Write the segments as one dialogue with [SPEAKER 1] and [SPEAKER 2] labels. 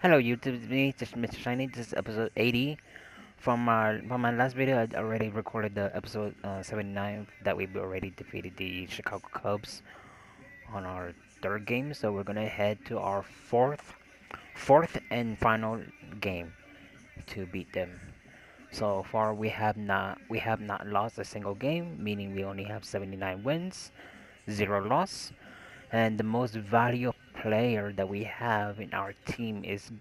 [SPEAKER 1] Hello YouTube, it's me, just Mr. Shiny. This is episode 80. From my last video, I already recorded the episode 79 that we already defeated the Chicago Cubs on our third game. So we're gonna head to our fourth and final game to beat them. So far we have not lost a single game, meaning we only have 79 wins, zero loss, and the most valuable player that we have in our team is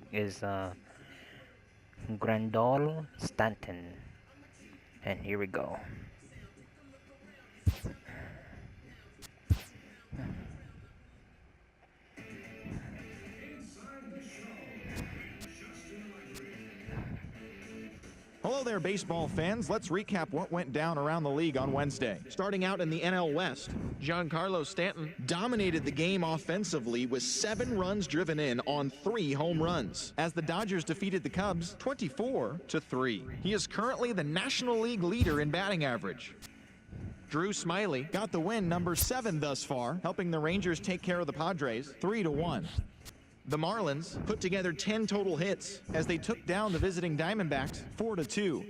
[SPEAKER 1] Grandol Stanton. And here we go.
[SPEAKER 2] Hello there, baseball fans. Let's recap what went down around the league on Wednesday. Starting out in the NL West, Giancarlo Stanton dominated the game offensively with 7 runs driven in on 3 home runs, as the Dodgers defeated the Cubs 24-3. He is currently the National League leader in batting average. Drew Smiley got the win, number 7 thus far, helping the Rangers take care of the Padres 3-1. The Marlins put together 10 total hits as they took down the visiting Diamondbacks 4-2.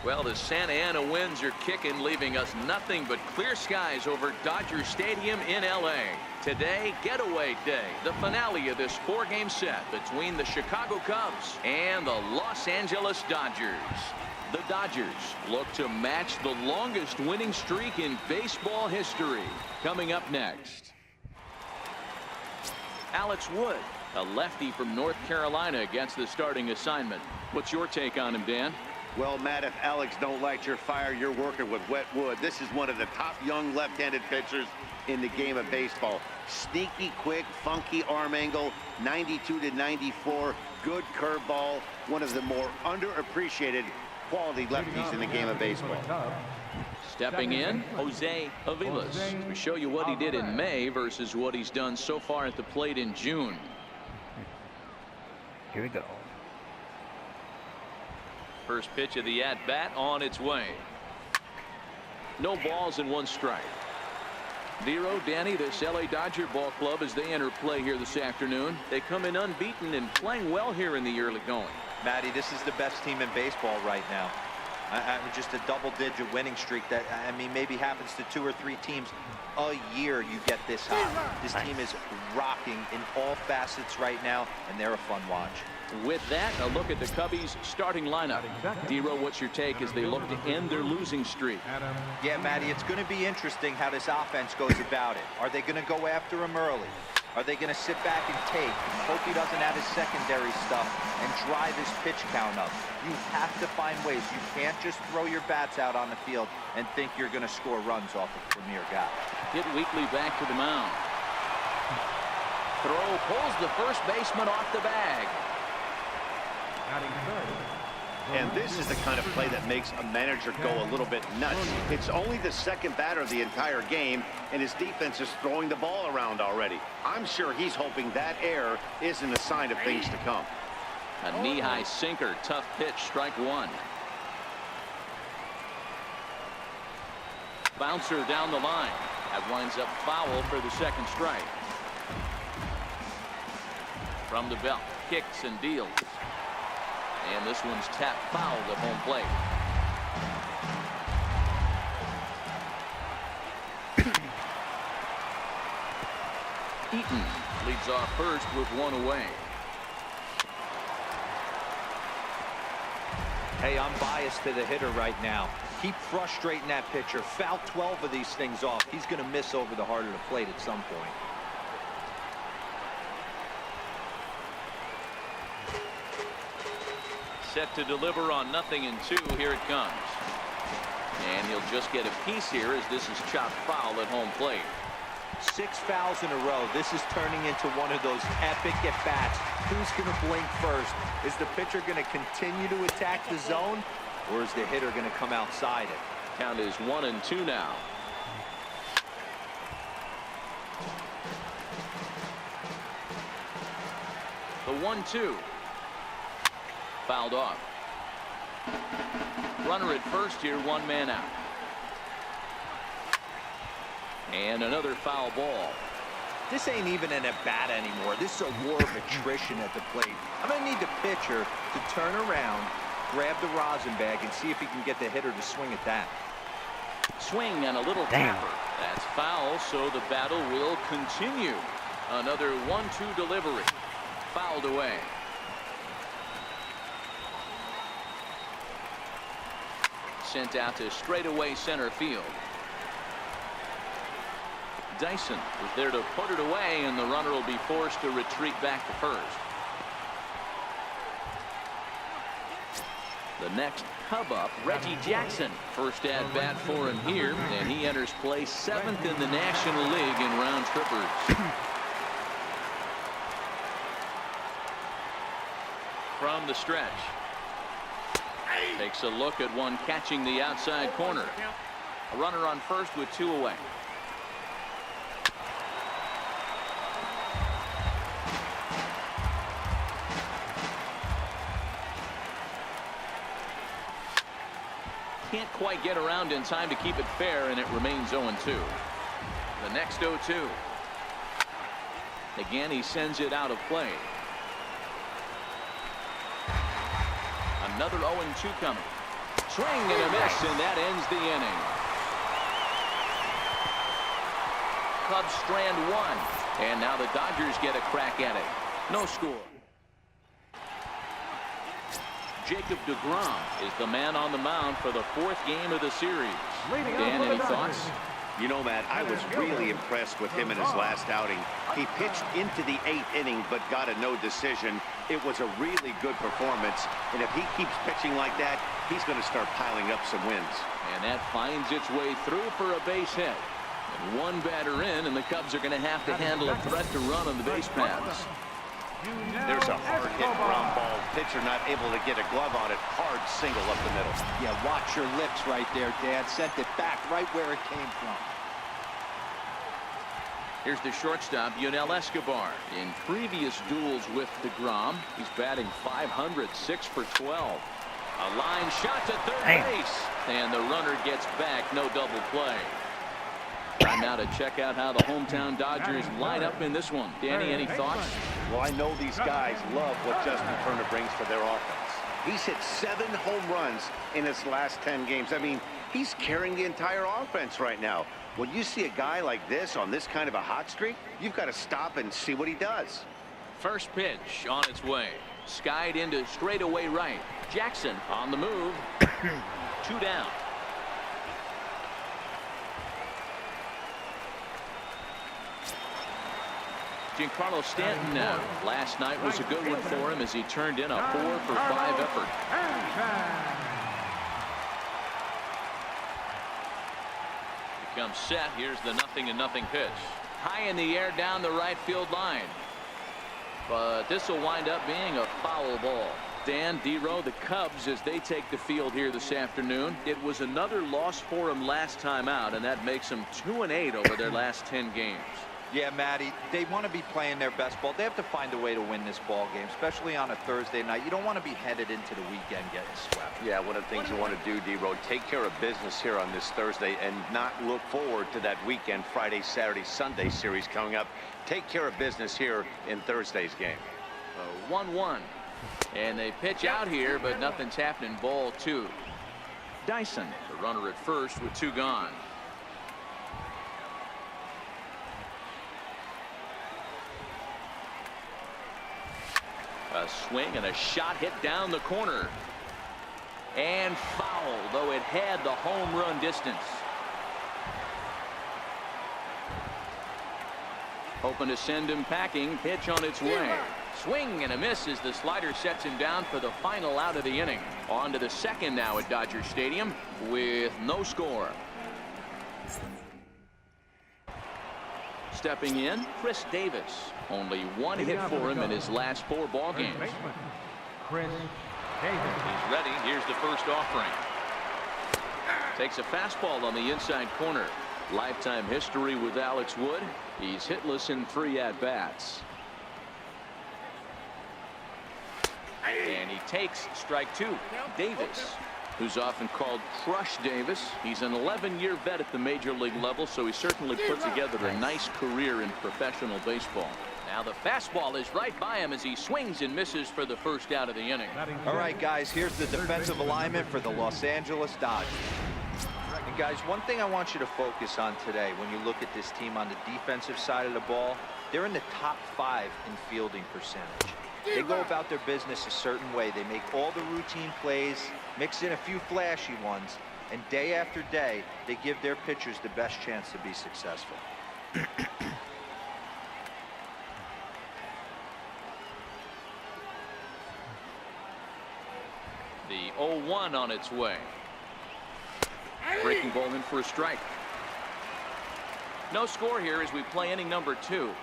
[SPEAKER 3] Well, the Santa Ana winds are kicking, leaving us nothing but clear skies over Dodger Stadium in L.A. Today, getaway day, the finale of this 4-game set between the Chicago Cubs and the Los Angeles Dodgers. The Dodgers look to match the longest winning streak in baseball history. Coming up next, Alex Wood, a lefty from North Carolina, against the starting assignment. What's your take on him, Dan?
[SPEAKER 4] Well, Matt, if Alex don't light your fire, you're working with wet wood. This is one of the top young left-handed pitchers in the game of baseball. Sneaky, quick, funky arm angle, 92-94, good curveball. One of the more underappreciated quality lefties in the game of baseball.
[SPEAKER 3] Stepping in, Jose Aviles, to show you what he did in May versus what he's done so far at the plate in June.
[SPEAKER 1] Here we go.
[SPEAKER 3] First pitch of the at-bat on its way. No balls and 1 strike. Vero, Danny, this LA Dodger ball club, as they enter play here this afternoon, they come in unbeaten and playing well here in the early going.
[SPEAKER 5] Matty, this is the best team in baseball right now. Just a double-digit winning streak that, I mean, maybe happens to 2 or 3 teams a year. You get this hot. This team is rocking in all facets right now, and they're a fun watch.
[SPEAKER 3] With that, a look at the Cubbies starting lineup. Dero, what's your take as they look to end their losing streak?
[SPEAKER 5] Yeah, Matty, it's going to be interesting how this offense goes about it. Are they going to go after him early? Are they going to sit back and take, hope he doesn't have his secondary stuff, and drive his pitch count up? You have to find ways. You can't just throw your bats out on the field and think you're going to score runs off a premier guy.
[SPEAKER 3] Hit Weekly back to the mound. Throw pulls the first baseman off the bag.
[SPEAKER 4] And this is the kind of play that makes a manager go a little bit nuts. It's only the second batter of the entire game, and his defense is throwing the ball around already. I'm sure he's hoping that error isn't a sign of things to come.
[SPEAKER 3] A knee-high sinker, tough pitch, strike 1. Bouncer down the line. That winds up foul for the second strike. From the belt, kicks and deals. And this one's tapped foul at home plate. Eaton leads off first with 1 away.
[SPEAKER 5] Hey, I'm biased to the hitter right now. Keep frustrating that pitcher. Foul 12 of these things off. He's going to miss over the heart of the plate at some point.
[SPEAKER 3] Set to deliver on 0-2. Here it comes. And he'll just get a piece here as this is chopped foul at home plate.
[SPEAKER 5] 6 fouls in a row. This is turning into one of those epic at-bats. Who's going to blink first? Is the pitcher going to continue to attack the zone, or is the hitter going to come outside it?
[SPEAKER 3] Count is 1-2 now. The 1-2. Fouled off. Runner at first here, 1 man out. And another foul ball.
[SPEAKER 5] This ain't even an at-bat anymore. This is a war of attrition at the plate. I'm going to need the pitcher to turn around, grab the rosin bag, and see if he can get the hitter to swing at that.
[SPEAKER 3] Swing and a little tapper. That's foul, so the battle will continue. Another 1-2 delivery. Fouled away. Sent out to straightaway center field. Dyson is there to put it away, and the runner will be forced to retreat back to first. The next Cub up, Reggie Jackson. First at bat for him here, and he enters play 7th in the National League in round trippers. From the stretch. Takes a look at one catching the outside corner. A runner on first with 2 away. Can't quite get around in time to keep it fair, and it remains 0-2. The next 0-2. Again, he sends it out of play. Another 0-2 coming. Swing and a miss, and that ends the inning. Cubs strand 1, and now the Dodgers get a crack at it. No score. Jacob deGrom is the man on the mound for the 4th game of the series. Dan, any thoughts?
[SPEAKER 4] You know, Matt, I was really impressed with him in his last outing. He pitched into the 8th inning but got a no decision. It was a really good performance, and if he keeps pitching like that, he's going to start piling up some wins.
[SPEAKER 3] And that finds its way through for a base hit. And 1 batter in, and the Cubs are going to have to handle a threat to run on the base paths.
[SPEAKER 4] There's a hard-hit ground ball. Pitcher not able to get a glove on it. Hard single up the middle.
[SPEAKER 5] Yeah, watch your lips right there, Dad. Sent it back right where it came from.
[SPEAKER 3] Here's the shortstop, Yunel Escobar. In previous duels with deGrom, he's batting .500, 6 for 12. A line shot to third base, and the runner gets back. No double play. Time now to check out how the hometown Dodgers line up in this one. Danny, any thoughts?
[SPEAKER 4] Well, I know these guys love what Justin Turner brings for their offense. He's hit 7 home runs in his last 10 games. I mean, he's carrying the entire offense right now. When you see a guy like this on this kind of a hot streak, you've got to stop and see what he does.
[SPEAKER 3] First pitch on its way. Skied into straightaway right. Jackson on the move. 2 down. Giancarlo Stanton now. Last night was a good one for him as he turned in a 4-for-5 effort. He comes set. Here's the 0-0 pitch. High in the air down the right field line. But this will wind up being a foul ball. Dan, D-Row, the Cubs, as they take the field here this afternoon. It was another loss for them last time out, and that makes them 2-8 over their last 10 games.
[SPEAKER 5] Yeah, Matty, they want to be playing their best ball. They have to find a way to win this ball game, especially on a Thursday night. You don't want to be headed into the weekend getting swept.
[SPEAKER 4] Yeah, one of the things you want to do, D-Road, take care of business here on this Thursday and not look forward to that weekend, Friday, Saturday, Sunday series coming up. Take care of business here in Thursday's game.
[SPEAKER 3] 1-1. And they pitch out here, but nothing's happening. Ball 2. Dyson, the runner at first with 2 gone. A swing and a shot hit down the corner. And foul, though it had the home run distance. Hoping to send him packing. Pitch on its way. Swing and a miss as the slider sets him down for the final out of the inning. On to the second now at Dodger Stadium with no score. Stepping in, Chris Davis. Only one hit for him in his last 4 ball games.
[SPEAKER 6] Chris Davis.
[SPEAKER 3] He's ready. Here's the first offering. Takes a fastball on the inside corner. Lifetime history with Alex Wood. He's hitless in 3 at-bats. And he takes strike 2. Davis, who's often called Crush Davis. He's an 11-year vet at the major league level, so he certainly put together a nice career in professional baseball. Now the fastball is right by him as he swings and misses for the first out of the inning.
[SPEAKER 5] All right, guys, here's the defensive alignment for the Los Angeles Dodgers. And guys, one thing I want you to focus on today when you look at this team on the defensive side of the ball, they're in the top 5 in fielding percentage. They go about their business a certain way. They make all the routine plays, mix in a few flashy ones, and day after day, they give their pitchers the best chance to be successful.
[SPEAKER 3] The 0-1 on its way. Breaking ball in for a strike. No score here as we play inning number 2.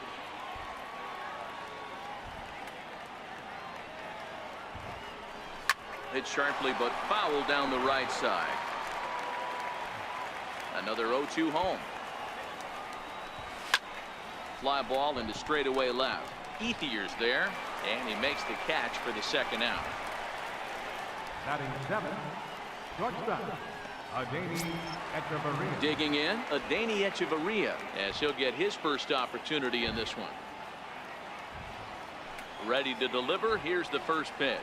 [SPEAKER 3] Hit sharply but foul down the right side. Another 0-2 home. Fly ball into straightaway left. Ethier's there, and he makes the catch for the second out.
[SPEAKER 6] Batting 7, shortstop, Echeverria.
[SPEAKER 3] Digging in, Adeiny Echeverria, as he'll get his first opportunity in this one. Ready to deliver. Here's the first pitch.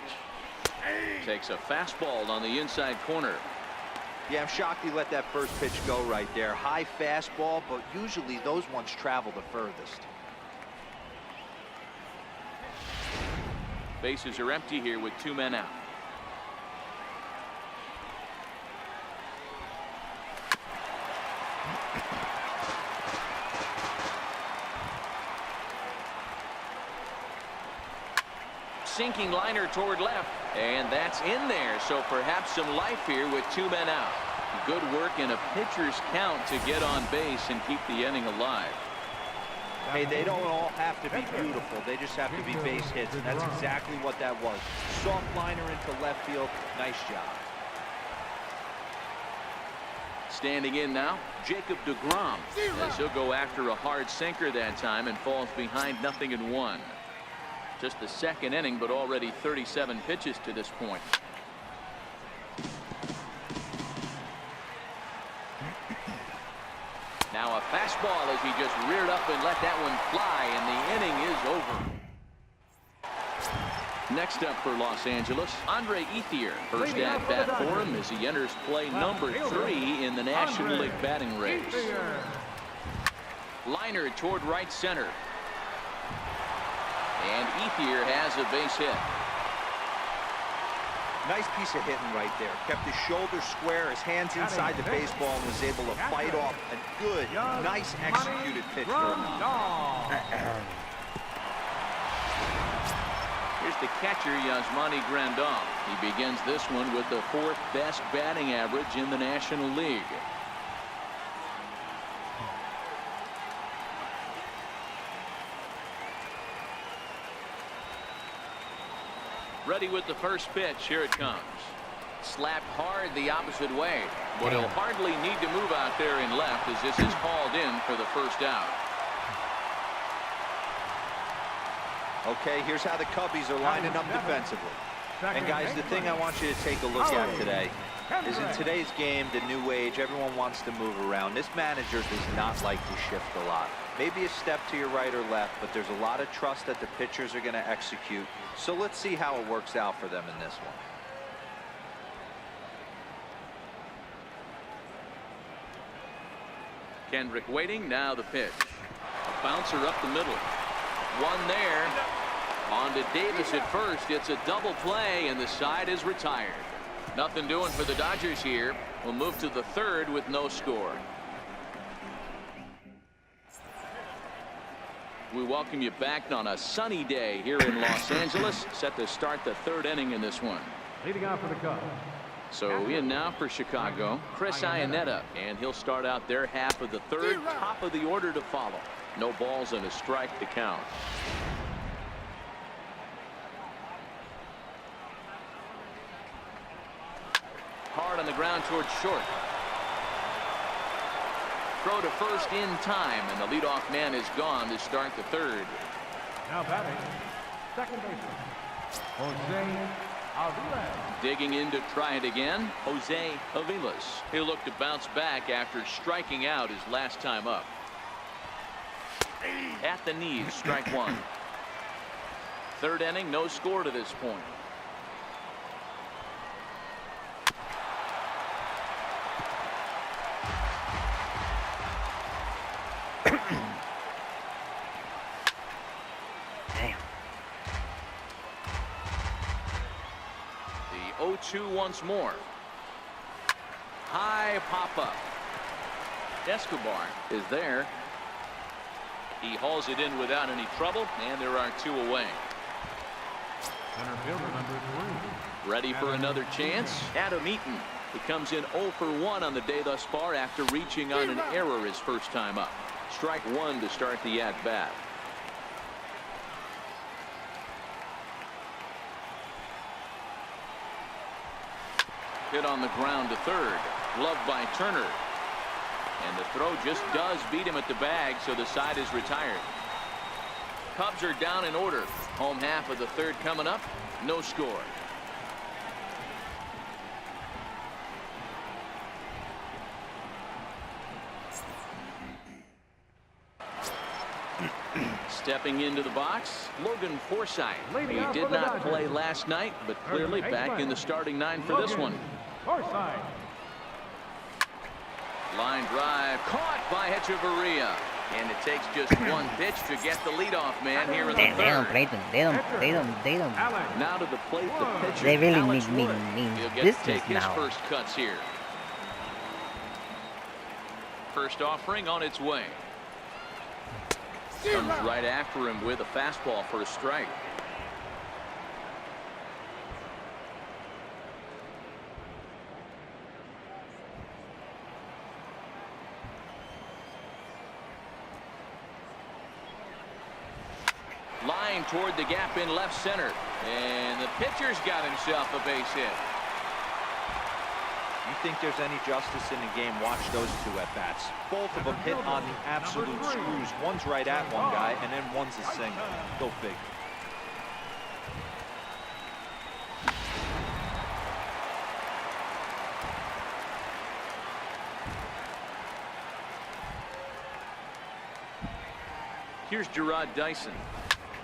[SPEAKER 3] Takes a fastball on the inside corner.
[SPEAKER 5] Yeah, I'm shocked he let that first pitch go right there. High fastball, but usually those ones travel the furthest.
[SPEAKER 3] Bases are empty here with 2 men out. Sinking liner toward left, and that's in there, so perhaps some life here with 2 men out. Good work in a pitcher's count to get on base and keep the inning alive.
[SPEAKER 5] Hey, they don't all have to be beautiful. They just have to be base hits, and that's exactly what that was. Soft liner into left field. Nice job.
[SPEAKER 3] Standing in now, Jacob deGrom, as he'll go after a hard sinker that time and falls behind 0-1. Just the second inning, but already 37 pitches to this point. Now a fastball as he just reared up and let that one fly, and the inning is over. Next up for Los Angeles, Andre Ethier. First at bat for him as he enters play number 3 in the National League batting race. Liner toward right center. And Ethier has a base hit.
[SPEAKER 5] Nice piece of hitting right there. Kept his shoulders square, his hands inside the baseball, and was able to fight off a good, nice executed pitch for him.
[SPEAKER 3] Here's the catcher, Yasmani Grandal. He begins this one with the 4th best batting average in the National League. Ready with the first pitch. Here it comes. Slapped hard the opposite way, but he'll hardly need to move out there in left as this is hauled in for the first out.
[SPEAKER 5] Okay, here's how the Cubbies are lining up defensively. And guys, the thing I want you to take a look at today is in today's game, the new age, everyone wants to move around. This manager does not like to shift a lot. Maybe a step to your right or left, but there's a lot of trust that the pitchers are going to execute. So let's see how it works out for them in this one.
[SPEAKER 3] Kendrick waiting. Now the pitch. A bouncer up the middle. One there. On to Davis at first. It's a double play, and the side is retired. Nothing doing for the Dodgers here. We'll move to the third with no score. We welcome you back on a sunny day here in Los Angeles. Set to start the third inning in this one.
[SPEAKER 6] Leading off for the Cubs.
[SPEAKER 3] So in now for Chicago, Chris Iannetta, and he'll start out their half of the third. Top of the order to follow. No balls and a strike to count. Hard on the ground towards short. Throw to first in time, and the leadoff man is gone to start the third.
[SPEAKER 6] Now batting, second baseman, Jose Aviles.
[SPEAKER 3] Digging in to try it again, Jose Aviles. He'll look to bounce back after striking out his last time up. At the knees, strike one. Third inning, no score to this point.
[SPEAKER 1] Damn.
[SPEAKER 3] The 0-2 once more. High pop up. Escobar is there. He hauls it in without any trouble, and there are two away.
[SPEAKER 6] Center fielder number 3.
[SPEAKER 3] Ready for another chance? Adam Eaton. He comes in 0 for 1 on the day thus far after reaching on an error his first time up. Strike one to start the at-bat. Hit on the ground to third. Gloved by Turner. And the throw just does beat him at the bag, so the side is retired. Cubs are down in order. Home half of the third coming up. No score. Stepping into the box, Logan Forsythe. He did not play last night, but clearly back in the starting nine for this one.
[SPEAKER 6] Forsythe.
[SPEAKER 3] Line drive caught by Hechavarria. And it takes just one pitch to get the leadoff man here in the
[SPEAKER 1] Damn, they don't
[SPEAKER 3] third.
[SPEAKER 1] play them. They don't.
[SPEAKER 6] Allen.
[SPEAKER 3] Now to the plate, the pitcher.
[SPEAKER 1] They really
[SPEAKER 3] Alex
[SPEAKER 1] need
[SPEAKER 3] Wood. He'll get to
[SPEAKER 1] business
[SPEAKER 3] take his
[SPEAKER 1] now.
[SPEAKER 3] first cuts here. First offering on its way. Comes right after him with a fastball for a strike. Line toward the gap in left center. And the pitcher's got himself a base hit.
[SPEAKER 5] You think there's any justice in the game? Watch those two at-bats. Both of them hit on the absolute screws. One's right at one guy, and then one's a single. Go figure.
[SPEAKER 3] Here's Gerard Dyson.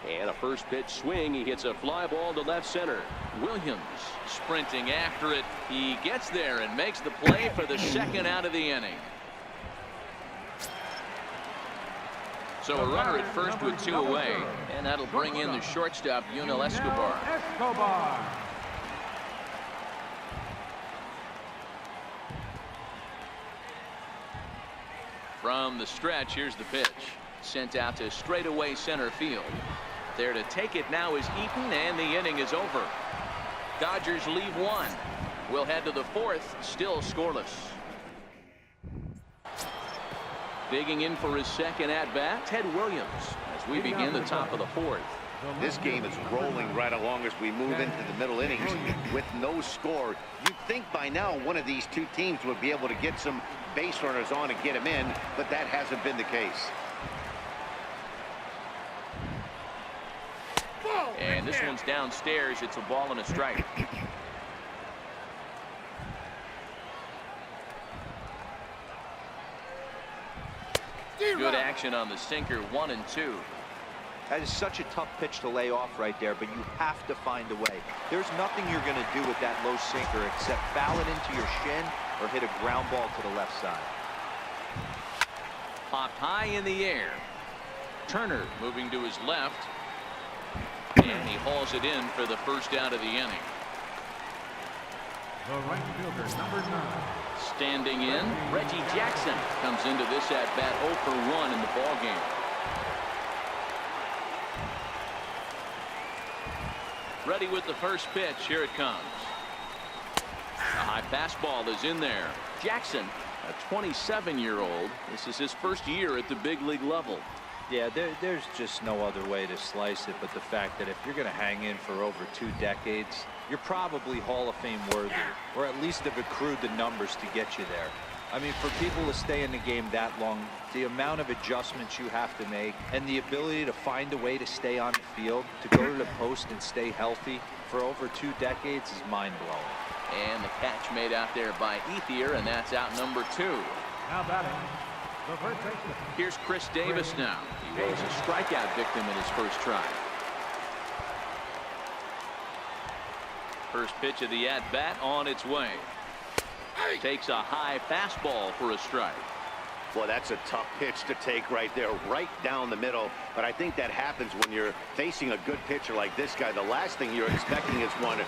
[SPEAKER 3] And a first pitch swing. He hits a fly ball to left center. Williams sprinting after it. He gets there and makes the play for the second out of the inning. So a runner at first with two away. And that'll bring in the shortstop, Yunel Escobar.
[SPEAKER 6] Escobar.
[SPEAKER 3] From the stretch, here's the pitch. Sent out to straightaway center field. There to take it now is Eaton, and the inning is over. Dodgers leave one. We'll head to the fourth, still scoreless. Digging in for his second at-bat, Ted Williams, as we begin the top of the fourth.
[SPEAKER 4] This game is rolling right along as we move into the middle innings with no score. You'd think by now one of these two teams would be able to get some base runners on and get them in, but that hasn't been the case.
[SPEAKER 3] And this one's downstairs. It's a ball and a strike. Good action on the sinker, 1 and 2.
[SPEAKER 5] That is such a tough pitch to lay off right there, but you have to find a way. There's nothing you're going to do with that low sinker except foul it into your shin or hit a ground ball to the left side.
[SPEAKER 3] Popped high in the air. Turner moving to his left. And he hauls it in for the first out of the inning.
[SPEAKER 6] The right fielder, number 9.
[SPEAKER 3] Standing in, Reggie Jackson comes into this at-bat 0 for 1 in the ballgame. Ready with the first pitch. Here it comes. A high fastball is in there. Jackson, a 27-year-old. This is his first year at the big league level.
[SPEAKER 5] Yeah, there's just no other way to slice it but the fact that if you're going to hang in for over 2 decades, you're probably Hall of Fame worthy, or at least have accrued the numbers to get you there. I mean, for people to stay in the game that long, the amount of adjustments you have to make and the ability to find a way to stay on the field, to go to the post and stay healthy for over 2 decades is mind-blowing.
[SPEAKER 3] And the catch made out there by Ethier, and that's out number 2.
[SPEAKER 6] Now batting, the first baseman.
[SPEAKER 3] Here's Chris Davis now. He was a strikeout victim in his first try. First pitch of the at-bat on its way. Takes a high fastball for a strike.
[SPEAKER 4] Well, that's a tough pitch to take right there, right down the middle. But I think that happens when you're facing a good pitcher like this guy. The last thing you're expecting is one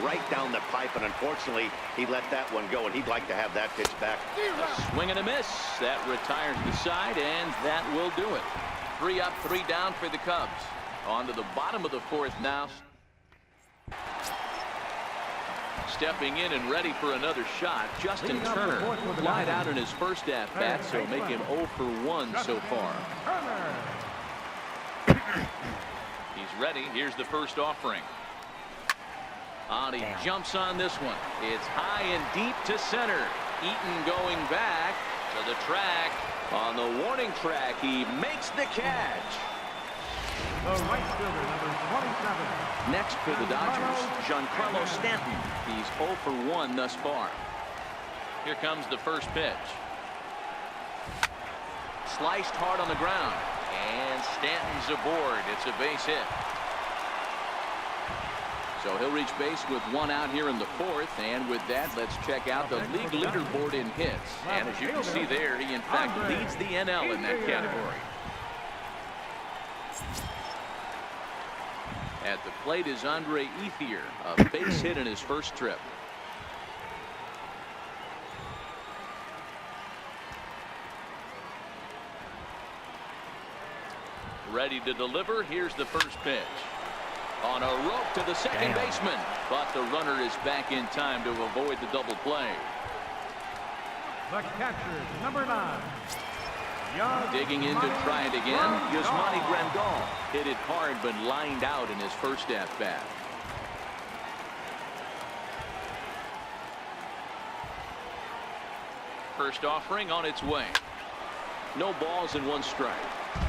[SPEAKER 4] right down the pipe, and unfortunately, he let that one go, and he'd like to have that pitch back.
[SPEAKER 3] A swing and a miss. That retires the side, and that will do it. 3 up, 3 down for the Cubs. On to the bottom of the 4th now. Stepping in and ready for another shot, Justin Turner lied out in his first at-bat, so make him 0 for 1 so far. He's ready. Here's the first offering. He jumps on this one. It's high and deep to center. Eaton going back to the track. On the warning track, he makes the catch.
[SPEAKER 6] The right fielder, number 27.
[SPEAKER 3] Next for the Dodgers, Giancarlo Stanton. He's 0 for 1 thus far. Here comes the first pitch. Sliced hard on the ground. And Stanton's aboard. It's a base hit. So he'll reach base with 1 out here in the 4th. And with that, let's check out the league leaderboard in hits. And as you can see there, he in fact leads the NL in that category. At the plate is Andre Ethier, a base hit in his first trip. Ready to deliver. Here's the first pitch. On a rope to the second baseman, but the runner is back in time to avoid the double play.
[SPEAKER 6] The catcher, number 9.
[SPEAKER 3] Digging in to try it again, Yasmani Grandal hit it hard but lined out in his first at-bat. First offering on its way. No balls and 1 strike.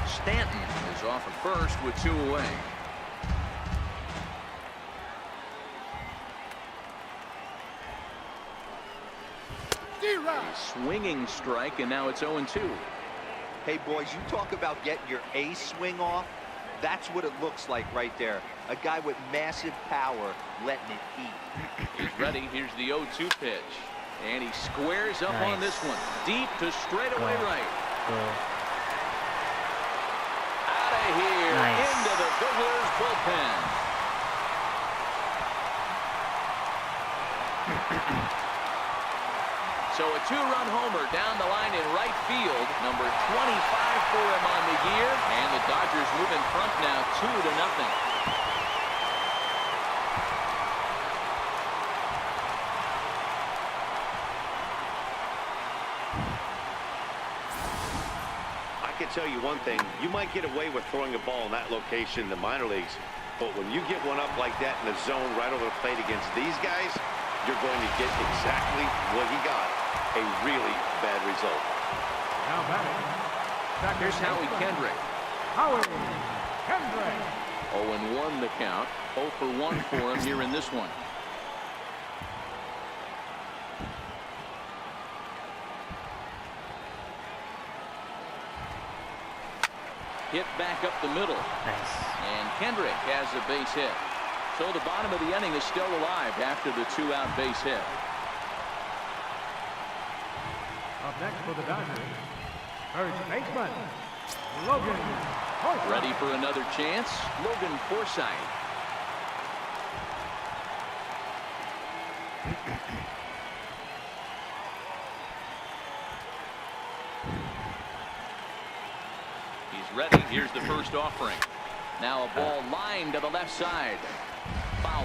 [SPEAKER 3] Stanton is off at first with 2 away. A swinging strike, and now it's 0-2.
[SPEAKER 5] Hey, boys, you talk about getting your A swing off. That's what it looks like right there. A guy with massive power letting it eat.
[SPEAKER 3] He's ready. Here's the 0-2 pitch. And he squares up on this one. Deep to straightaway right. Out of here. Into the Visitors bullpen. So a 2-run homer down the line in right field. Number 25 for him on the year. And the Dodgers move in front now 2-0.
[SPEAKER 4] I can tell you one thing. You might get away with throwing a ball in that location in the minor leagues. But when you get one up like that in the zone right over the plate against these guys, you're going to get exactly what he got. A really bad result.
[SPEAKER 6] Now batting.
[SPEAKER 3] Here's Howie Kendrick.
[SPEAKER 6] Howie Kendrick.
[SPEAKER 3] 0-1 the count. 0 for 1 for him here in this one. Hit back up the middle. And Kendrick has a base hit. So the bottom of the inning is still alive after the 2-out base hit.
[SPEAKER 6] Up next for the Dodgers, first baseman, Logan Forsythe.
[SPEAKER 3] Ready for another chance, Logan Forsythe. He's ready. Here's the first offering. Now a ball lined to the left side. Foul.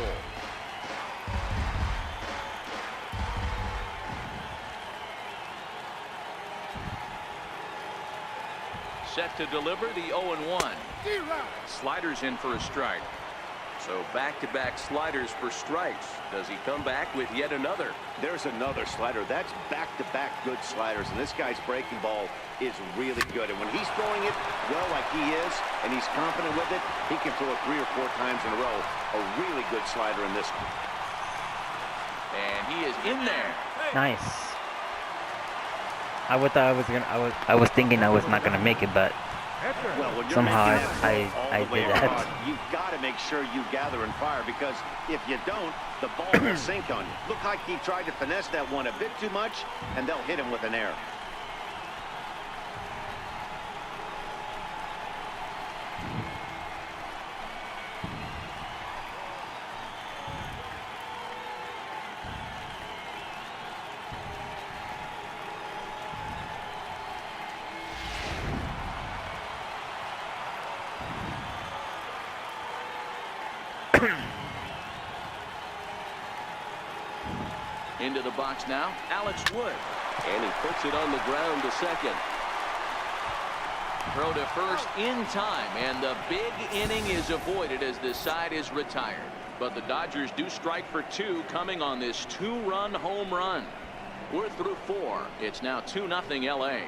[SPEAKER 3] Set to deliver the 0-1. Sliders in for a strike. So back-to-back sliders for strikes. Does he come back with yet another?
[SPEAKER 4] There's another slider. That's back-to-back good sliders, and this guy's breaking ball is really good. And when he's throwing it well like he is, and he's confident with it, he can throw it 3 or 4 times in a row. A really good slider in this one.
[SPEAKER 3] And he is in there.
[SPEAKER 1] Nice. I was thinking I was not gonna make it, but
[SPEAKER 4] Well, when you're
[SPEAKER 1] somehow
[SPEAKER 4] making that throw
[SPEAKER 1] I
[SPEAKER 4] all the way
[SPEAKER 1] did that.
[SPEAKER 4] across, you've got to make sure you gather and fire, because if you don't, the ball will sink on you. Look like he tried to finesse that one a bit too much, and they'll hit him with an error.
[SPEAKER 3] Into the box now, Alex Wood. And he puts it on the ground to second. Throw to first in time, and the big inning is avoided as this side is retired. But the Dodgers do strike for 2 coming on this 2-run home run. We're through 4. It's now 2-0 LA.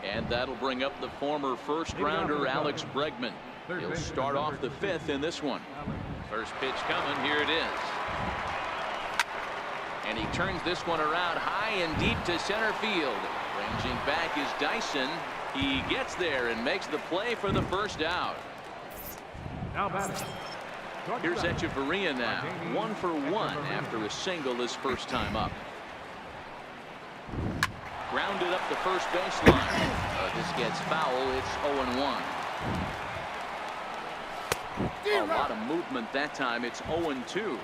[SPEAKER 3] And that'll bring up the former first-rounder Alex Bregman. He'll start off the 5th in this one. First pitch coming. Here it is. And he turns this one around high and deep to center field. Ranging back is Dyson. He gets there and makes the play for the first out.
[SPEAKER 6] Now batting.
[SPEAKER 3] Here's Echeverria now. 1 for 1 after a single his first time up. Grounded up the first baseline. This gets foul. It's 0-1. A lot of movement that time. It's 0-2.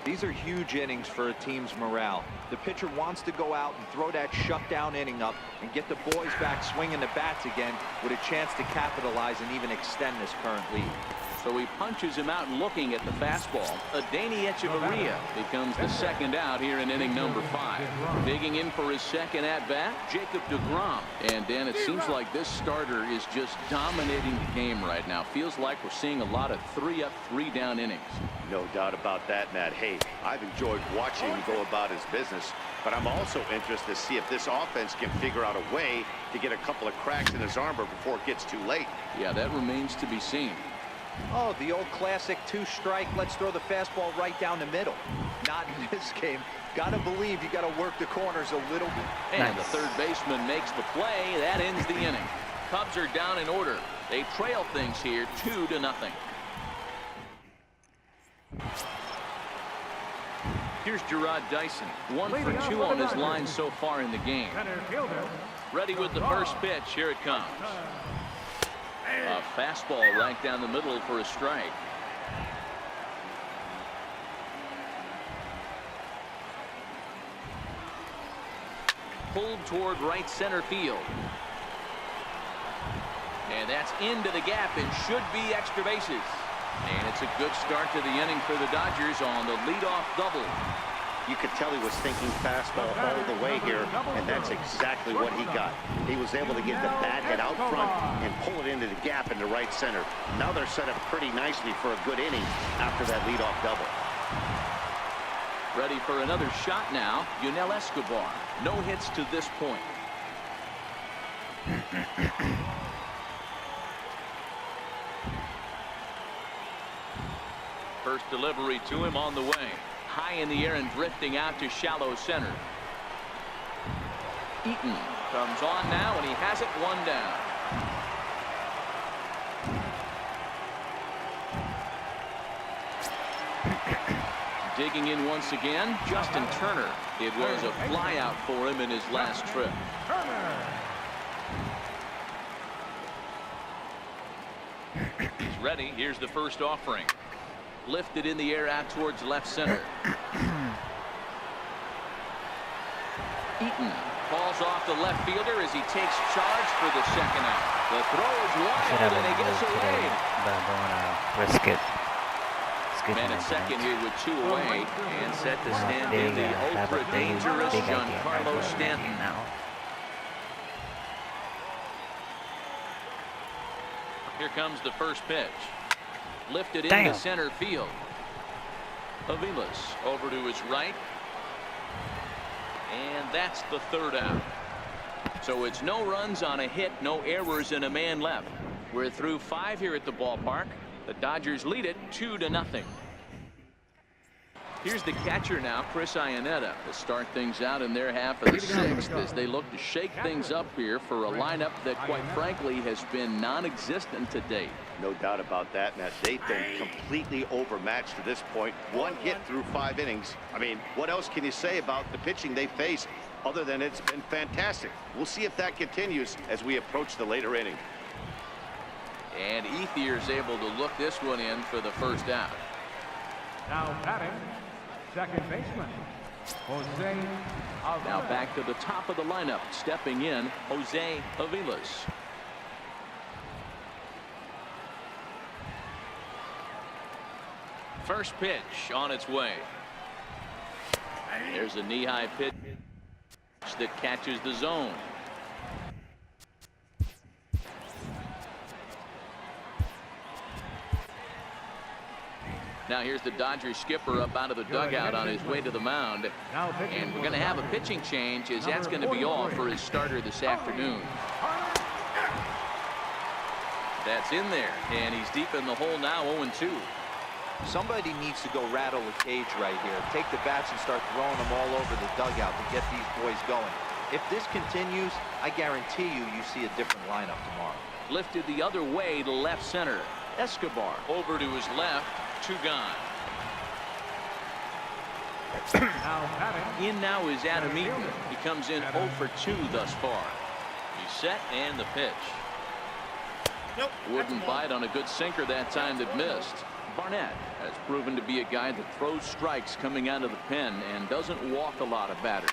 [SPEAKER 5] These are huge innings for a team's morale. The pitcher wants to go out and throw that shutdown inning up and get the boys back swinging the bats again with a chance to capitalize and even extend this current lead.
[SPEAKER 3] So he punches him out looking at the fastball. Adeiny Echeverria becomes the second out here in inning number 5. Digging in for his second at-bat, Jacob deGrom. And Dan, it seems like this starter is just dominating the game right now. Feels like we're seeing a lot of 3-up, 3-down innings.
[SPEAKER 4] No doubt about that, Matt. Hey, I've enjoyed watching him go about his business, but I'm also interested to see if this offense can figure out a way to get a couple of cracks in his armor before it gets too late.
[SPEAKER 3] Yeah, that remains to be seen.
[SPEAKER 5] Oh, the old classic 2-strike. Let's throw the fastball right down the middle. Not in this game. Gotta believe you gotta work the corners a little bit.
[SPEAKER 3] And the third baseman makes the play. That ends the inning. Cubs are down in order. They trail things here 2-0. Here's Gerard Dyson. 1 for 2 on his line so far in the game.
[SPEAKER 6] Center fielder.
[SPEAKER 3] Ready with the first pitch. Here it comes. A fastball right down the middle for a strike. Pulled toward right center field. And that's into the gap and should be extra bases. And it's a good start to the inning for the Dodgers on the leadoff double.
[SPEAKER 4] You could tell he was thinking fastball all the way here, and that's exactly what he got. He was able to get the bat head out front and pull it into the gap into right center. Now they're set up pretty nicely for a good inning after that leadoff double.
[SPEAKER 3] Ready for another shot now. Yunel Escobar. No hits to this point. First delivery to him on the way. High in the air and drifting out to shallow center. Eaton comes on now, and he has it 1 down. Digging in once again, Justin Turner. It was a fly out for him in his last trip. He's ready. Here's the first offering. Lifted in the air out towards left center. Eaton falls off the left fielder as he takes charge for the second out. The throw is wild and he gets away.
[SPEAKER 1] But I don't want to risk it.
[SPEAKER 3] Man at second here with 2 away and set to stand in the ultra dangerous Giancarlo Stanton.
[SPEAKER 1] Now.
[SPEAKER 3] Here comes the first pitch. Lifted into center field. Avilas over to his right. And that's the third out. So it's no runs on a hit, no errors, and a man left. We're through 5 here at the ballpark. The Dodgers lead it 2-0. Here's the catcher now, Chris Iannetta, to start things out in their half of the 6th as they look to shake things up here for a lineup that, quite frankly, has been non-existent to date.
[SPEAKER 4] No doubt about that, Matt. They've been completely overmatched to this point. 1 hit through 5 innings. I mean, what else can you say about the pitching they face other than it's been fantastic? We'll see if that continues as we approach the later inning.
[SPEAKER 3] And Ethier's able to look this one in for the first out.
[SPEAKER 6] Now batting, second baseman, Jose Avilas.
[SPEAKER 3] Now back to the top of the lineup, stepping in, Jose Avilas. First pitch on its way. There's a knee-high pitch that catches the zone. Now here's the Dodgers skipper up out of the dugout on his way to the mound. And we're going to have a pitching change as that's going to be all for his starter this afternoon. That's in there, and he's deep in the hole now, 0-2.
[SPEAKER 5] Somebody needs to go rattle the cage right here. Take the bats and start throwing them all over the dugout to get these boys going. If this continues, I guarantee you see a different lineup tomorrow.
[SPEAKER 3] Lifted the other way to left center. Escobar over to his left. 2 gone. In now is Adam Eaton. He comes in 0 for 2 thus far. He's set and the pitch. Wouldn't bite on a good sinker that time that missed. Barnett has proven to be a guy that throws strikes coming out of the pen and doesn't walk a lot of batters.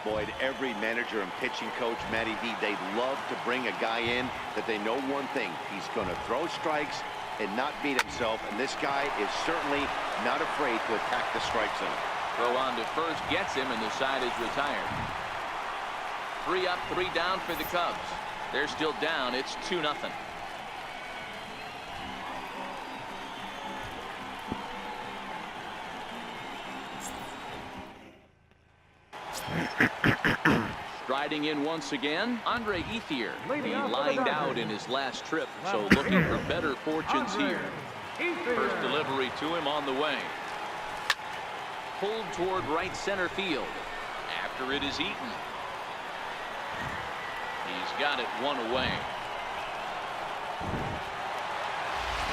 [SPEAKER 4] Boyd, every manager and pitching coach, Matty V, they'd love to bring a guy in that they know one thing. He's going to throw strikes and not beat himself, and this guy is certainly not afraid to attack the strike zone.
[SPEAKER 3] Throw on to first gets him, and the side is retired. 3 up, 3 down for the Cubs. They're still down. It's 2-0. Striding in once again, Andre Ethier. He lined out in his last trip, so looking for better fortunes here. First delivery to him on the way. Pulled toward right center field. After it is Eaton. He's got it 1 away.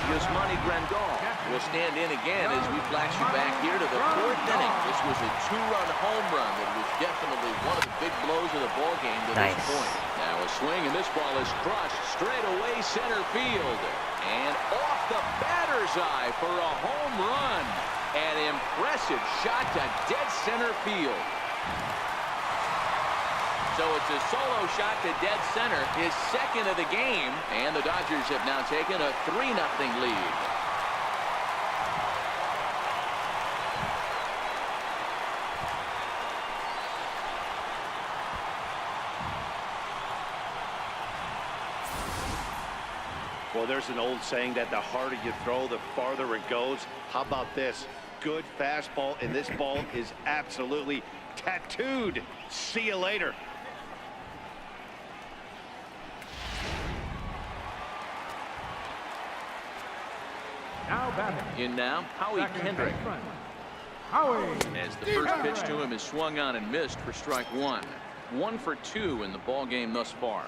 [SPEAKER 3] Yasmani Grandal will stand in again as we flash you back here to the 4th inning. This was a 2-run home run that was definitely one of the big blows of the ball game to this point. Now a swing, and this ball is crushed straight away center field. And off the batter's eye for a home run. An impressive shot to dead center field. So it's a solo shot to dead center, his 2nd of the game, and the Dodgers have now taken a 3-0 lead.
[SPEAKER 4] Well, there's an old saying that the harder you throw, the farther it goes. How about this? Good fastball, and this ball is absolutely tattooed. See you later.
[SPEAKER 6] Now batting.
[SPEAKER 3] In now, Howie Kendrick. As the first pitch to him is swung on and missed for strike 1. 1 for 2 in the ball game thus far.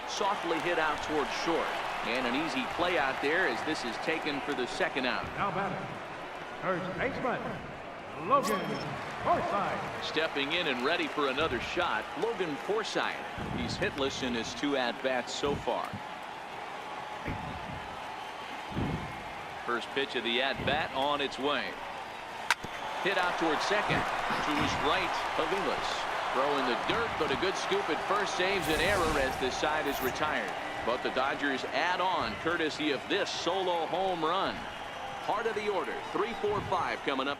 [SPEAKER 3] Softly hit out towards short. And an easy play out there as this is taken for the 2nd out.
[SPEAKER 6] Now batting, first baseman, Logan Forsythe.
[SPEAKER 3] Stepping in and ready for another shot, Logan Forsythe. He's hitless in his 2 at-bats so far. First pitch of the at-bat on its way. Hit out towards second. To his right, Aviles. Throw in the dirt, but a good scoop at first saves an error as the side is retired. But the Dodgers add on courtesy of this solo home run. Heart of the order, 3-4-5 coming up.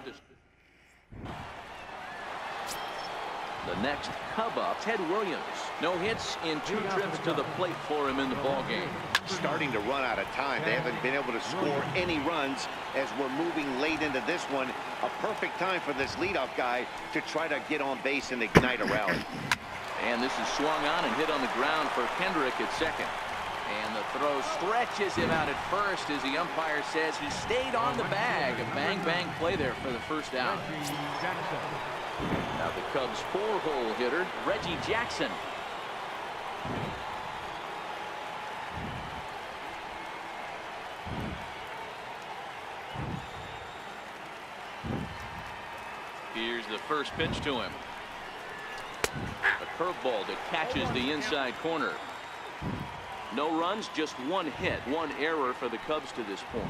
[SPEAKER 3] The next Cub up, Ted Williams. No hits in 2 trips to the plate for him in the ballgame.
[SPEAKER 4] Starting to run out of time. They haven't been able to score any runs as we're moving late into this one. A perfect time for this leadoff guy to try to get on base and ignite a rally.
[SPEAKER 3] And this is swung on and hit on the ground for Kendrick at second. And the throw stretches him out at first as the umpire says he stayed on the bag. A bang-bang play there for the first out. Now the Cubs' 4-hole hitter, Reggie Jackson. Here's the first pitch to him. A curveball that catches the inside corner. No runs, just 1 hit, 1 error for the Cubs to this point.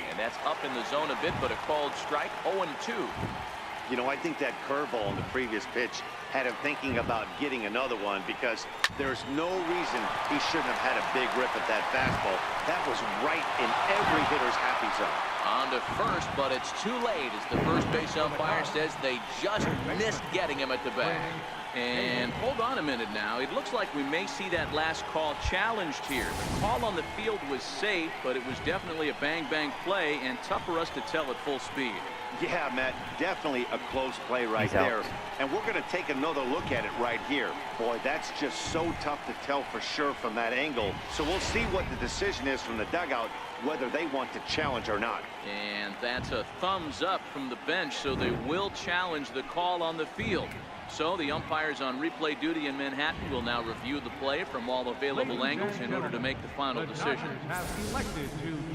[SPEAKER 3] And that's up in the zone a bit, but a called strike, 0-2.
[SPEAKER 4] You know, I think that curveball in the previous pitch had him thinking about getting another one because there's no reason he shouldn't have had a big rip at that fastball. That was right in every hitter's happy zone.
[SPEAKER 3] On to first, but it's too late as the first base umpire says they just missed getting him at the bag. And hold on a minute now. It looks like we may see that last call challenged here. The call on the field was safe, but it was definitely a bang-bang play and tough for us to tell at full speed.
[SPEAKER 4] Yeah, Matt, definitely a close play right there. And we're going to take another look at it right here. Boy, that's just so tough to tell for sure from that angle. So we'll see what the decision is from the dugout, whether they want to challenge or not.
[SPEAKER 3] And that's a thumbs up from the bench, so they will challenge the call on the field. So the umpires on replay duty in Manhattan will now review the play from all available angles in order to make the final decision.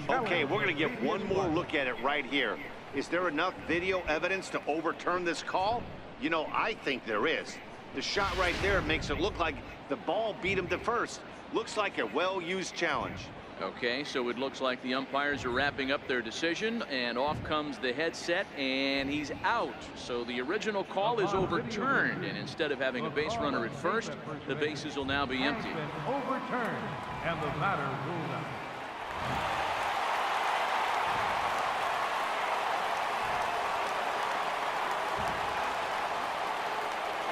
[SPEAKER 4] Okay, we're going to give one more look at it right here. Is there enough video evidence to overturn this call? You know, I think there is. The shot right there makes it look like the ball beat him to first. Looks like a well-used challenge.
[SPEAKER 3] Okay, so it looks like the umpires are wrapping up their decision, and off comes the headset, and he's out. So the original call is overturned, and instead of having a base runner at first, the bases will now be empty.
[SPEAKER 6] Overturned, and the batter ruled out.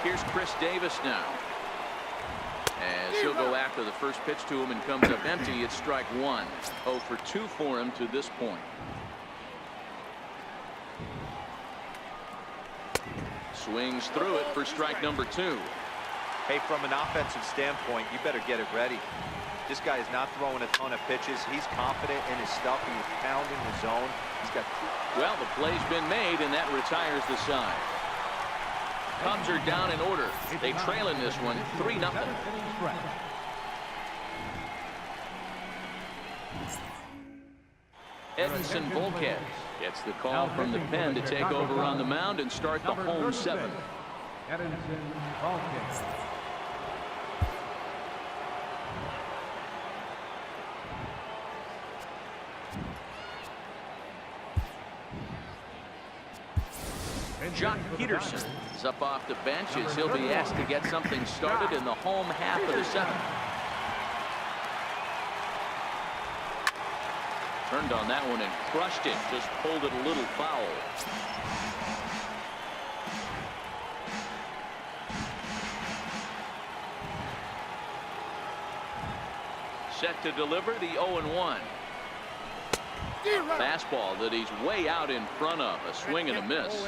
[SPEAKER 3] Here's Chris Davis now. As he'll go after the first pitch to him and comes up empty, it's strike 1. 0 for 2 for him to this point. Swings through it for strike number 2.
[SPEAKER 5] Hey, from an offensive standpoint, you better get it ready. This guy is not throwing a ton of pitches. He's confident in his stuff. He's pounding the zone. He's got.
[SPEAKER 3] Well, the play's been made, and that retires the side. Cubs are down in order. They trail in this one 3-0. Edinson Volquez gets the call from the pen to take over on the mound and start the home 7.
[SPEAKER 6] Edinson Volquez.
[SPEAKER 3] Jock Peterson is up off the bench as he'll be asked to get something started in the home half of the 7th. Turned on that one and crushed it, just pulled it a little foul. Set to deliver the 0-1. Fastball that he's way out in front of. A swing and a miss.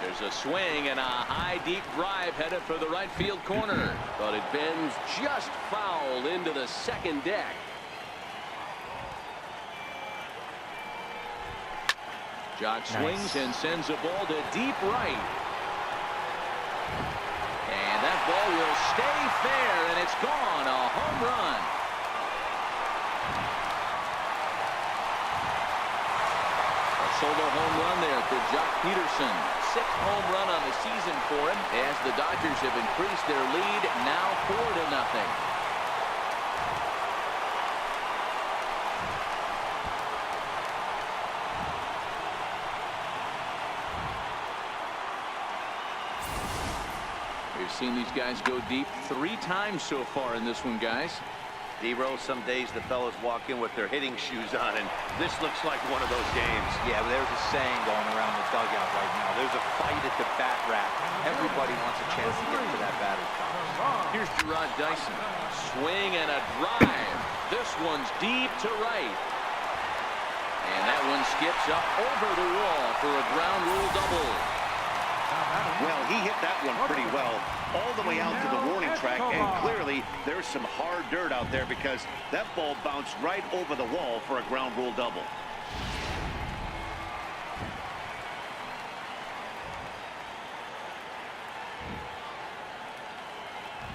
[SPEAKER 3] There's a swing and a high deep drive headed for the right field corner, but it bends just foul into the second deck. Jock swings and sends a ball to deep right. And will stay fair, and it's gone. A home run. A solo home run there for Jock Peterson. 6th home run on the season for him, as the Dodgers have increased their lead, now 4-0. We've seen these guys go deep 3 times so far in this one, guys.
[SPEAKER 4] D-Roll, some days the fellas walk in with their hitting shoes on, and this looks like one of those games.
[SPEAKER 5] Yeah, but there's a saying going around the dugout right now. There's a fight at the bat rack. Everybody wants a chance to get to that batter's box.
[SPEAKER 3] Here's Gerard Dyson. Swing and a drive. This one's deep to right. And that one skips up over the wall for a ground rule double.
[SPEAKER 4] Well, he hit that one pretty well, all the way out to the warning track, and clearly there's some hard dirt out there because that ball bounced right over the wall for a ground rule double.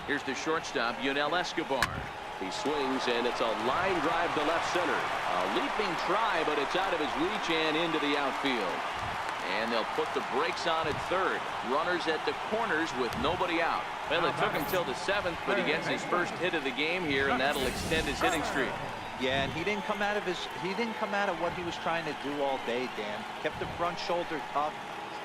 [SPEAKER 3] Here's the shortstop, Yunel Escobar. He swings, and it's a line drive to left center. A leaping try, but it's out of his reach and into the outfield. And they'll put the brakes on at third. Runners at the corners with nobody out. Well, it took him till the 7th, but he gets his first hit of the game here, and that'll extend his hitting streak.
[SPEAKER 5] Yeah, and he didn't come out of what he was trying to do all day, Dan. Kept the front shoulder tough,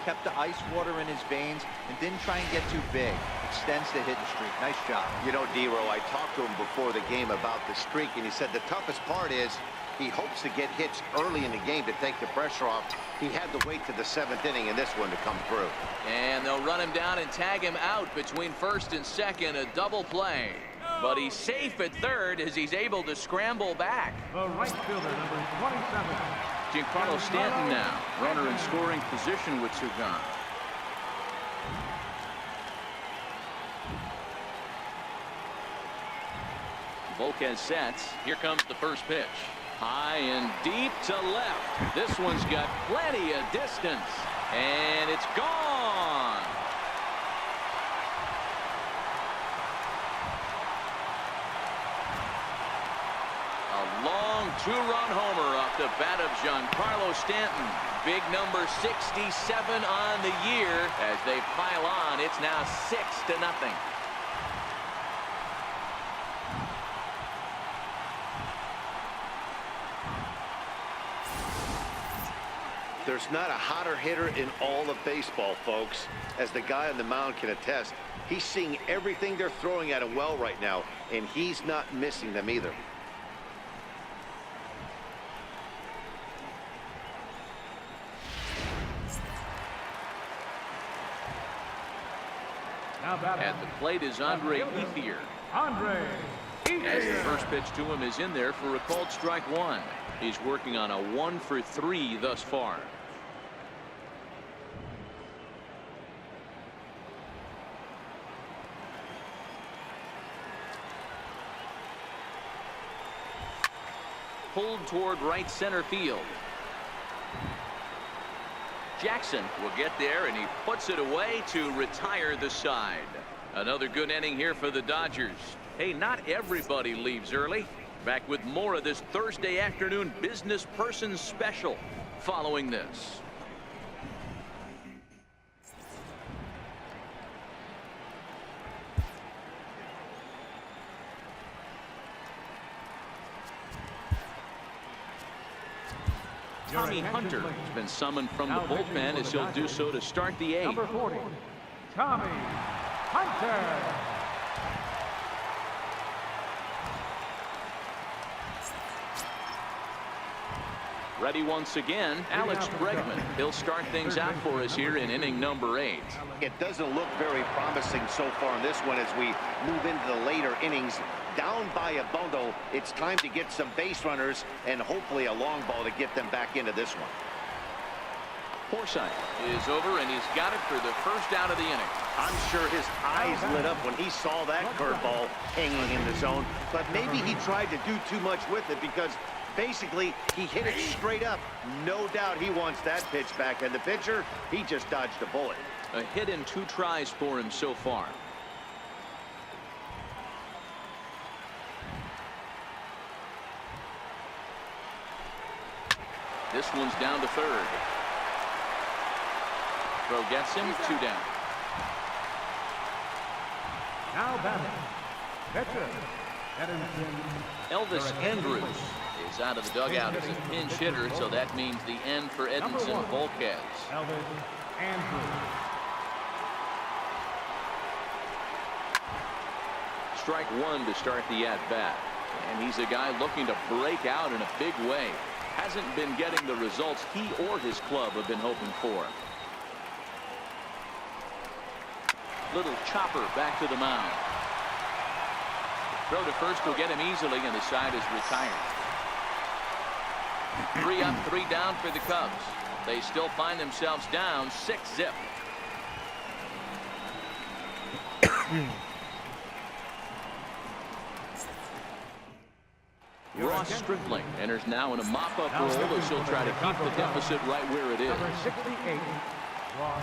[SPEAKER 5] kept the ice water in his veins, and didn't try and get too big. Extends the hitting streak. Nice job.
[SPEAKER 4] You know, D-Roll, I talked to him before the game about the streak, and he said the toughest part is he hopes to get hits early in the game to take the pressure off. He had to wait to the 7th inning in this one to come through.
[SPEAKER 3] And they'll run him down and tag him out between first and second, a double play. But he's safe at third as he's able to scramble back.
[SPEAKER 6] The right fielder, number 27.
[SPEAKER 3] Giancarlo Stanton now, runner in scoring position with 2 gone. Volquez sets. Here comes the first pitch. High and deep to left. This one's got plenty of distance. And it's gone. A long 2-run homer off the bat of Giancarlo Stanton. Big number 67 on the year. As they pile on, it's now 6-0.
[SPEAKER 4] There's not a hotter hitter in all of baseball, folks. As the guy on the mound can attest, he's seeing everything they're throwing at him well right now, and he's not missing them either.
[SPEAKER 3] At the plate is Andre Ethier.
[SPEAKER 6] Andre
[SPEAKER 3] As the first pitch to him is in there for a called strike 1. He's working on a 1-for-3 thus far. Pulled toward right center field. Jackson will get there, and he puts it away to retire the side. Another good inning here for the Dodgers. Hey, not everybody leaves early. Back with more of this Thursday afternoon business person special following this. Tommy Hunter has been summoned from the bullpen as he'll do so to start the 8th.
[SPEAKER 6] Number 40, Tommy Hunter.
[SPEAKER 3] Ready once again, Alex Bregman. He'll start things out for us here in inning number 8.
[SPEAKER 4] It doesn't look very promising so far in this one as we move into the later innings. Down by a bundle, it's time to get some base runners and hopefully a long ball to get them back into this one.
[SPEAKER 3] Forsythe is over, and he's got it for the first out of the inning.
[SPEAKER 4] I'm sure his eyes lit up when he saw that curveball hanging in the zone, but maybe he tried to do too much with it because basically he hit it straight up. No doubt he wants that pitch back, and the pitcher, he just dodged a bullet.
[SPEAKER 3] A hit in 2 tries for him so far. This one's down to third. Throw gets him, 2 down.
[SPEAKER 6] Now batting, pitcher, Edinson.
[SPEAKER 3] Elvis Andrews is out of the dugout as a pinch hitter, so that means the end for Edinson Volquez.
[SPEAKER 6] Elvis Andrews.
[SPEAKER 3] Strike 1 to start the at-bat. And he's a guy looking to break out in a big way. Hasn't been getting the results he or his club have been hoping for. Little chopper back to the mound. Throw to first will get him easily, and the side is retired. 3 up, 3 down for the Cubs. They still find themselves down 6-zip. Ross Stripling enters now in a mop-up role as he'll try to keep the deficit right where it is.
[SPEAKER 6] Number 68, Ross.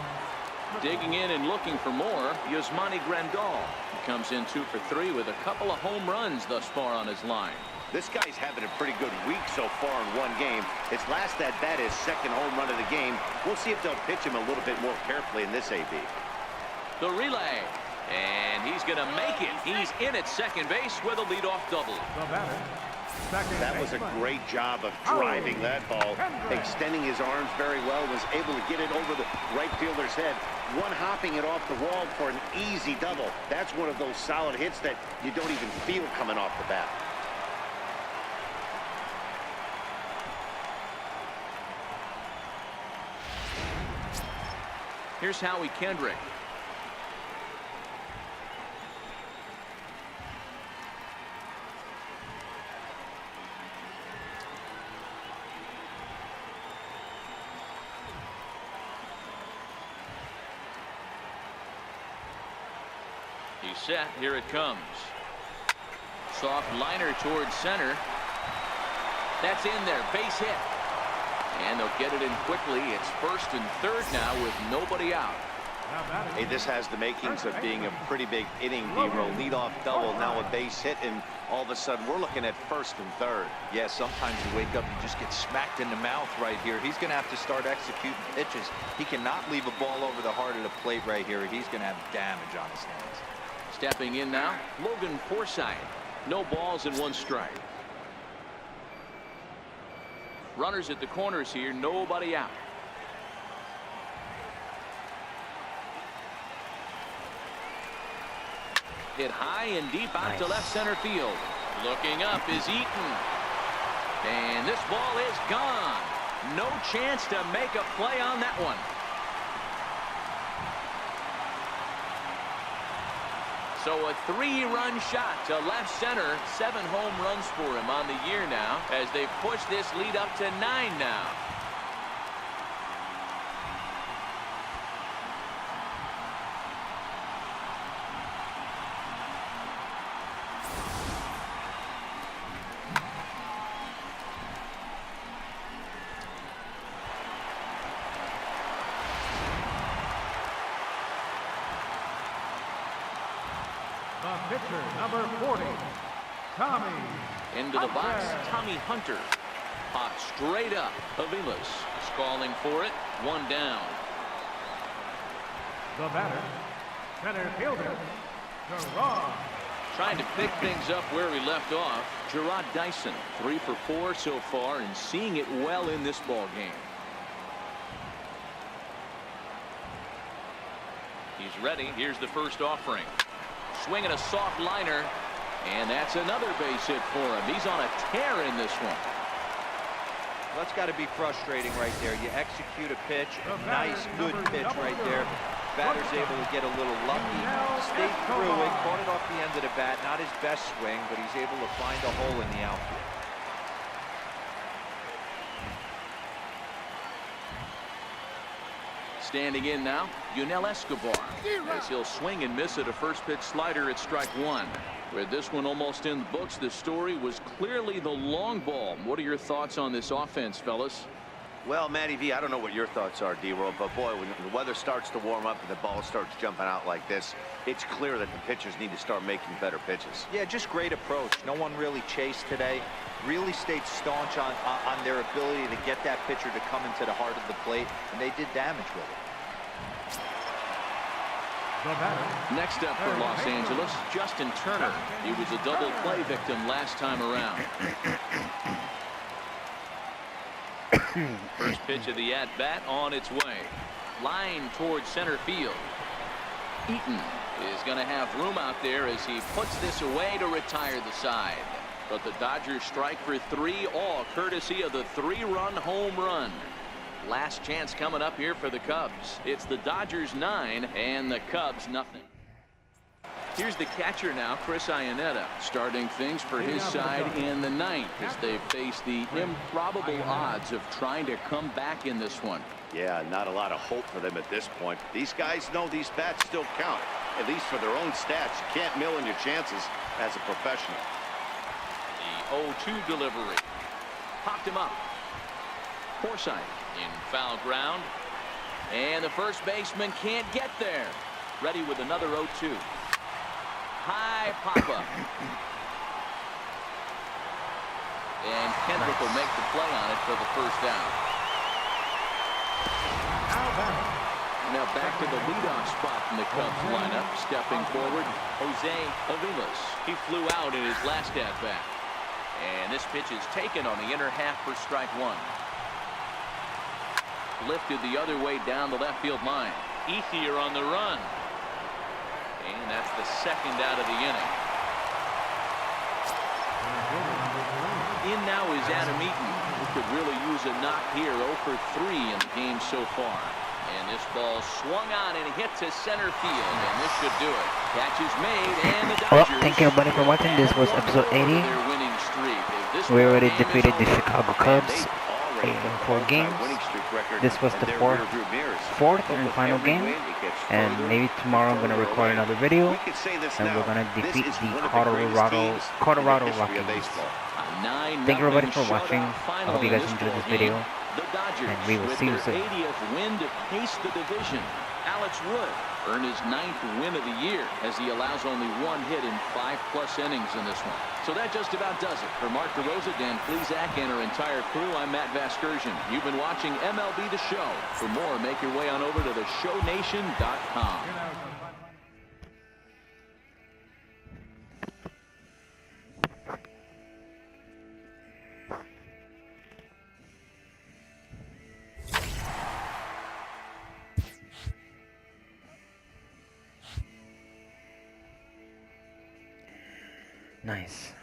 [SPEAKER 3] Digging in and looking for more, Yasmani Grandal. He comes in 2 for 3 with a couple of home runs thus far on his line.
[SPEAKER 4] This guy's having a pretty good week so far in one game. His last at-bat is second home run of the game. We'll see if they'll pitch him a little bit more carefully in this AB.
[SPEAKER 3] The relay. And he's going to make it. He's in at second base with a leadoff double.
[SPEAKER 6] The batter, second
[SPEAKER 4] That was a
[SPEAKER 6] baseman.
[SPEAKER 4] great job of driving that ball, extending his arms very well, was able to get it over the right fielder's head, one-hopping it off the wall for an easy double. That's one of those solid hits that you don't even feel coming off the bat.
[SPEAKER 3] Here's Howie Kendrick. He's set. Here it comes. Soft liner towards center. That's in there. Base hit. And they'll get it in quickly. It's first and third now with nobody out.
[SPEAKER 4] Hey, this has the makings of being a pretty big inning, B-roll. Leadoff double, now a base hit, and all of a sudden we're looking at first and third.
[SPEAKER 5] Yeah, sometimes you wake up and just get smacked in the mouth right here. He's going to have to start executing pitches. He cannot leave a ball over the heart of the plate right here. He's going to have damage on his hands.
[SPEAKER 3] Stepping in now, Logan Forsythe. No balls and 1 strike. Runners at the corners here, nobody out. Hit high and deep out to left center field. Looking up is Eaton. And this ball is gone. No chance to make a play on that one. So a 3-run shot to left center. 7 home runs for him on the year now as they push this lead up to 9 now.
[SPEAKER 6] The pitcher, number 40, Tommy.
[SPEAKER 3] Into the box,
[SPEAKER 6] Hunter.
[SPEAKER 3] Tommy Hunter. Popped straight up. Aviles is calling for it. 1 down.
[SPEAKER 6] The batter, center fielder, Gerard.
[SPEAKER 3] Trying to pick things up where he left off. Gerard Dyson, 3 for 4 so far and seeing it well in this ball game. He's ready. Here's the first offering. Swinging a soft liner, and that's another base hit for him. He's on a tear in this one.
[SPEAKER 5] That's got to be frustrating right there. You execute a pitch, a nice, good pitch right there. Batter's able to get a little lucky, stayed through it, caught it off the end of the bat. Not his best swing, but he's able to find a hole in the outfield.
[SPEAKER 3] Standing in now, Yunel Escobar, as he'll swing and miss at a first pitch slider at strike 1. With this one almost in the books, the story was clearly the long ball. What are your thoughts on this offense, fellas?
[SPEAKER 4] Well, Matty V, I don't know what your thoughts are, D-Roll, but boy, when the weather starts to warm up and the ball starts jumping out like this, it's clear that the pitchers need to start making better pitches.
[SPEAKER 5] Yeah, just great approach. No one really chased today. Really stayed staunch on their ability to get that pitcher to come into the heart of the plate, and they did damage with it.
[SPEAKER 6] The batter.
[SPEAKER 3] Next up for Los Angeles, Justin Turner. He was a double play victim last time around. First pitch of the at-bat on its way. Line towards center field. Eaton is going to have room out there as he puts this away to retire the side. But the Dodgers strike for 3, all courtesy of the 3-run home run. Last chance coming up here for the Cubs. It's the Dodgers 9 and the Cubs nothing. Here's the catcher now, Chris Iannetta, starting things for his side in the 9th as they face the improbable odds of trying to come back in this one.
[SPEAKER 4] Yeah, not a lot of hope for them at this point. These guys know these bats still count, at least for their own stats. You can't mill in your chances as a professional.
[SPEAKER 3] The 0-2 delivery. Popped him up. Forsythe in foul ground. And the first baseman can't get there. Ready with another 0-2. High pop-up. And Kendrick will make the play on it for the first out. Now back to the leadoff spot in the Cubs lineup. Stepping forward, Jose Aviles. He flew out in his last at-bat. And this pitch is taken on the inner half for strike 1. Lifted the other way down the left field line. Ethier on the run. And that's the second out of the inning. In now is Adam Eaton, who could really use a knock here. 0 for 3 in the game so far. And this ball swung on and hit to center field. And this should do it. Catch is made, and the Dodgers.
[SPEAKER 1] Well, thank you everybody for watching. This was episode 80.
[SPEAKER 3] Their winning streak.
[SPEAKER 1] We already defeated the Chicago Cubs 8-4 games. This was the fourth and final game. And maybe tomorrow I'm going to record another video. And we're going to defeat the Colorado Rockies. Thank you everybody for watching. I hope you guys enjoyed this video. And we will see you soon.
[SPEAKER 3] 80th win to pace the division. Alex Wood earned his 9th win of the year as he allows only 1 hit in 5+ innings in this one. So that just about does it. For Mark DeRosa, Dan Plesac, and our entire crew, I'm Matt Vasgersian. You've been watching MLB The Show. For more, make your way on over to theshownation.com.
[SPEAKER 1] Nice.